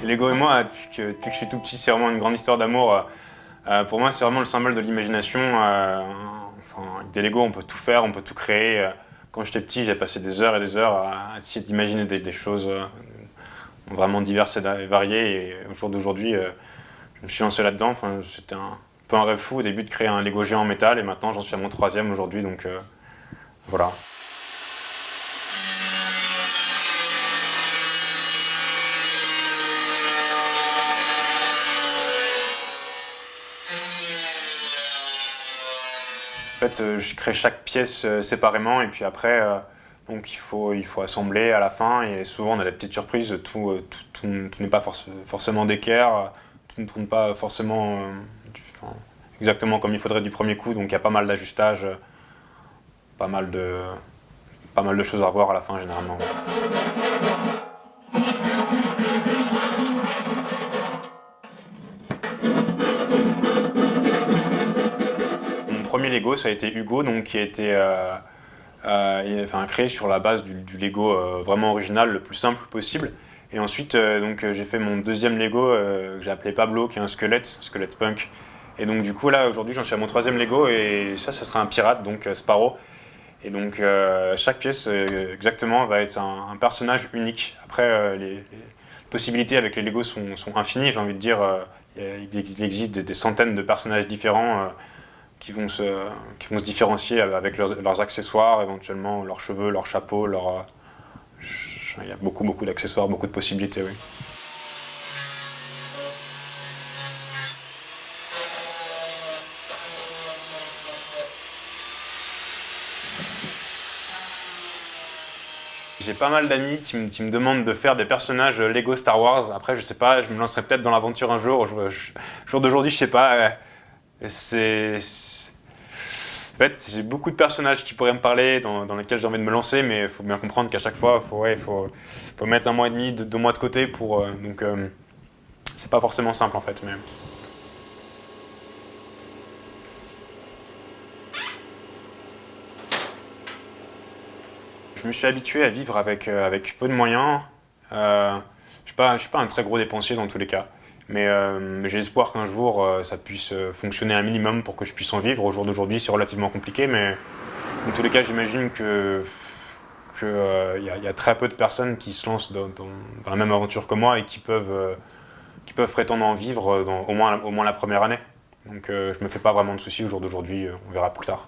Lego et moi, depuis que je suis tout petit, c'est vraiment une grande histoire d'amour. Pour moi, c'est vraiment le symbole de l'imagination. Avec des Lego, on peut tout faire, on peut tout créer. Quand j'étais petit, j'ai passé des heures et des heures à essayer d'imaginer des choses vraiment diverses et variées. Et au jour d'aujourd'hui, je me suis lancé là-dedans. Enfin, c'était un peu un rêve fou au début de créer un Lego géant en métal. Et maintenant, j'en suis à mon troisième aujourd'hui. Donc voilà. En fait, je crée chaque pièce séparément et puis après, donc il faut assembler à la fin et souvent on a des petites surprises. Tout n'est pas forcément d'équerre, tout ne tourne pas forcément enfin, exactement comme il faudrait du premier coup. Donc il y a pas mal d'ajustages, pas mal de, pas mal de choses à revoir à la fin généralement. Mon premier Lego, ça a été Hugo, donc qui a été créé sur la base du Lego vraiment original, le plus simple possible. Et ensuite, j'ai fait mon deuxième Lego que j'ai appelé Pablo, qui est un squelette punk. Et donc du coup là, aujourd'hui, j'en suis à mon troisième Lego et ça sera un pirate, donc Sparrow. Et donc chaque pièce, exactement, va être un personnage unique. Après, les possibilités avec les Lego sont infinies, j'ai envie de dire. Il existe des centaines de personnages différents qui vont se différencier avec leurs accessoires, éventuellement leurs cheveux, leurs chapeaux, il y a beaucoup d'accessoires, beaucoup de possibilités, oui. J'ai pas mal d'amis qui me demandent de faire des personnages Lego Star Wars. Après, je sais pas, je me lancerai peut-être dans l'aventure un jour. Jour d'aujourd'hui, je sais pas. En fait, j'ai beaucoup de personnages qui pourraient me parler, dans lesquels j'ai envie de me lancer, mais il faut bien comprendre qu'à chaque fois, faut mettre un mois et demi, 2 mois de côté pour. C'est pas forcément simple en fait. Mais... Je me suis habitué à vivre avec peu de moyens. Je suis pas un très gros dépensier dans tous les cas. Mais j'ai espoir qu'un jour ça puisse fonctionner un minimum pour que je puisse en vivre. Au jour d'aujourd'hui, c'est relativement compliqué, mais dans tous les cas, j'imagine y a très peu de personnes qui se lancent dans la même aventure que moi et qui peuvent prétendre en vivre au moins la première année. Donc je me fais pas vraiment de soucis au jour d'aujourd'hui, on verra plus tard.